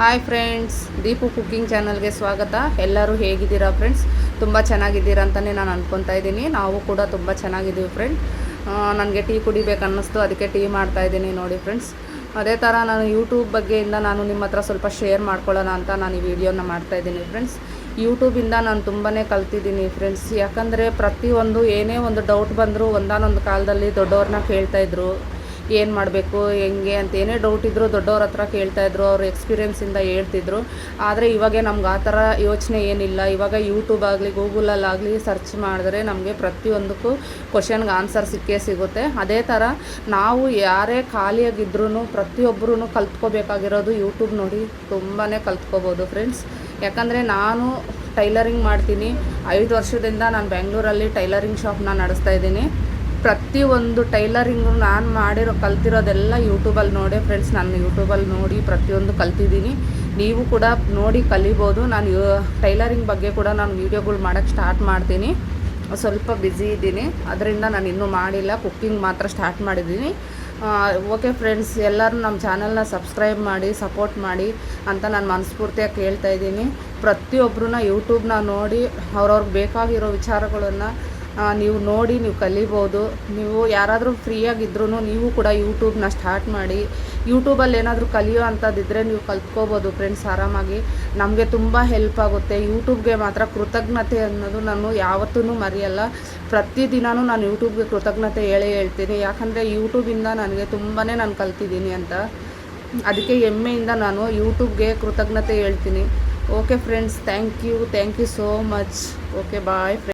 Hi friends, Deepu cooking ಚಾನಲ್ಗೆ ಸ್ವಾಗತ. ಎಲ್ಲರೂ ಹೇಗಿದ್ದೀರಾ ಫ್ರೆಂಡ್ಸ್? ತುಂಬ ಚೆನ್ನಾಗಿದ್ದೀರಾ ಅಂತಲೇ ನಾನು ಅಂದ್ಕೊತಾ ಇದ್ದೀನಿ. ನಾವು ಕೂಡ ತುಂಬ ಚೆನ್ನಾಗಿದ್ದೀವಿ ಫ್ರೆಂಡ್. ನನಗೆ ಟೀ ಕುಡಿಬೇಕು ಅನ್ನಿಸ್ತು, ಅದಕ್ಕೆ ಟೀ ಮಾಡ್ತಾಯಿದ್ದೀನಿ ನೋಡಿ ಫ್ರೆಂಡ್ಸ್. ಅದೇ ಥರ ನಾನು ಯೂಟ್ಯೂಬ್ ಬಗ್ಗೆಯಿಂದ ನಾನು ನಿಮ್ಮ ಹತ್ರ ಸ್ವಲ್ಪ ಶೇರ್ ಮಾಡ್ಕೊಳ್ಳೋಣ ಅಂತ ನಾನು ಈ ವಿಡಿಯೋನ ಮಾಡ್ತಾಯಿದ್ದೀನಿ ಫ್ರೆಂಡ್ಸ್. ಯೂಟ್ಯೂಬಿಂದ ನಾನು ತುಂಬಾ ಕಲ್ತಿದ್ದೀನಿ ಫ್ರೆಂಡ್ಸ್. ಯಾಕಂದರೆ ಪ್ರತಿಯೊಂದು ಏನೇ ಒಂದು ಡೌಟ್ ಬಂದರೂ ಒಂದಾನೊಂದು ಕಾಲದಲ್ಲಿ ದೊಡ್ಡವ್ರನ್ನ ಕೇಳ್ತಾಯಿದ್ರು, ಏನು ಮಾಡಬೇಕು ಹೆಂಗೆ ಅಂತ ಏನೇ ಡೌಟ್ ಇದ್ದರೂ ದೊಡ್ಡವ್ರ ಹತ್ರ ಕೇಳ್ತಾಯಿದ್ರು, ಅವ್ರ ಎಕ್ಸ್ಪೀರಿಯೆನ್ಸಿಂದ ಹೇಳ್ತಿದ್ರು. ಆದರೆ ಇವಾಗ ನಮ್ಗೆ ಆ ಥರ ಯೋಚನೆ ಏನಿಲ್ಲ. ಇವಾಗ ಯೂಟ್ಯೂಬ್ ಆಗಲಿ ಗೂಗಲಲ್ಲಾಗಲಿ ಸರ್ಚ್ ಮಾಡಿದ್ರೆ ನಮಗೆ ಪ್ರತಿಯೊಂದಕ್ಕೂ ಕ್ವಶನ್ಗೆ ಆನ್ಸರ್ ಸಿಕ್ಕೇ ಸಿಗುತ್ತೆ. ಅದೇ ಥರ ನಾವು ಯಾರೇ ಖಾಲಿಯಾಗಿದ್ರೂ ಪ್ರತಿಯೊಬ್ಬರೂ ಕಲ್ತ್ಕೋಬೇಕಾಗಿರೋದು ಯೂಟ್ಯೂಬ್ ನೋಡಿ ತುಂಬಾ ಕಲ್ತ್ಕೋಬೋದು ಫ್ರೆಂಡ್ಸ್. ಯಾಕಂದರೆ ನಾನು ಟೈಲರಿಂಗ್ ಮಾಡ್ತೀನಿ. 5 ವರ್ಷದಿಂದ ನಾನು ಬೆಂಗಳೂರಲ್ಲಿ ಟೈಲರಿಂಗ್ ಶಾಪ್ನ ನಡೆಸ್ತಾ ಇದ್ದೀನಿ. ಪ್ರತಿಯೊಂದು ಟೈಲರಿಂಗು ನಾನು ಕಲ್ತಿರೋದೆಲ್ಲ ಯೂಟ್ಯೂಬಲ್ಲಿ ನೋಡೇ ಫ್ರೆಂಡ್ಸ್. ನಾನು ಯೂಟ್ಯೂಬಲ್ಲಿ ನೋಡಿ ಪ್ರತಿಯೊಂದು ಕಲ್ತಿದ್ದೀನಿ. ನೀವು ಕೂಡ ನೋಡಿ ಕಲಿಬೋದು. ನಾನು ಟೈಲರಿಂಗ್ ಬಗ್ಗೆ ಕೂಡ ನಾನು ವೀಡಿಯೋಗಳು ಮಾಡೋಕ್ಕೆ ಸ್ಟಾರ್ಟ್ ಮಾಡ್ತೀನಿ. ಸ್ವಲ್ಪ ಬ್ಯುಸಿ ಇದ್ದೀನಿ, ಅದರಿಂದ ನಾನು ಇನ್ನೂ ಮಾಡಿಲ್ಲ. ಕುಕ್ಕಿಂಗ್ ಮಾತ್ರ ಸ್ಟಾರ್ಟ್ ಮಾಡಿದ್ದೀನಿ. ಓಕೆ ಫ್ರೆಂಡ್ಸ್, ಎಲ್ಲರೂ ನಮ್ಮ ಚಾನಲ್ನ ಸಬ್ಸ್ಕ್ರೈಬ್ ಮಾಡಿ ಸಪೋರ್ಟ್ ಮಾಡಿ ಅಂತ ನಾನು ಮನಸ್ಫೂರ್ತಿಯಾಗಿ ಕೇಳ್ತಾ ಇದ್ದೀನಿ. ಪ್ರತಿಯೊಬ್ಬರನ್ನ ಯೂಟ್ಯೂಬ್ನ ನೋಡಿ ಅವ್ರವ್ರಿಗೆ ಬೇಕಾಗಿರೋ ವಿಚಾರಗಳನ್ನು ನೀವು ನೋಡಿ ನೀವು ಕಲಿಬೋದು. ನೀವು ಯಾರಾದರೂ ಫ್ರೀಯಾಗಿದ್ರೂ ನೀವು ಕೂಡ ಯೂಟ್ಯೂಬ್ನ ಸ್ಟಾರ್ಟ್ ಮಾಡಿ. ಯೂಟ್ಯೂಬಲ್ಲಿ ಏನಾದರೂ ಕಲಿಯೋ ಅಂಥದ್ದಿದ್ದರೆ ನೀವು ಕಲ್ತ್ಕೋಬೋದು ಫ್ರೆಂಡ್ಸ್ ಆರಾಮಾಗಿ. ನಮಗೆ ತುಂಬ ಹೆಲ್ಪ್ ಆಗುತ್ತೆ. ಯೂಟ್ಯೂಬ್ಗೆ ಮಾತ್ರ ಕೃತಜ್ಞತೆ ಅನ್ನೋದು ನಾನು ಯಾವತ್ತೂ ಮರೆಯಲ್ಲ. ಪ್ರತಿದಿನವೂ ನಾನು ಯೂಟ್ಯೂಬ್ಗೆ ಕೃತಜ್ಞತೆ ಹೇಳ್ತೀನಿ. ಯಾಕಂದರೆ ಯೂಟ್ಯೂಬಿಂದ ನನಗೆ ತುಂಬಾ ನಾನು ಕಲ್ತಿದ್ದೀನಿ ಅಂತ. ಅದಕ್ಕೆ ಹೆಮ್ಮೆಯಿಂದ ನಾನು ಯೂಟ್ಯೂಬ್ಗೆ ಕೃತಜ್ಞತೆ ಹೇಳ್ತೀನಿ. Okay friends, thank you so much. Okay, bye friends.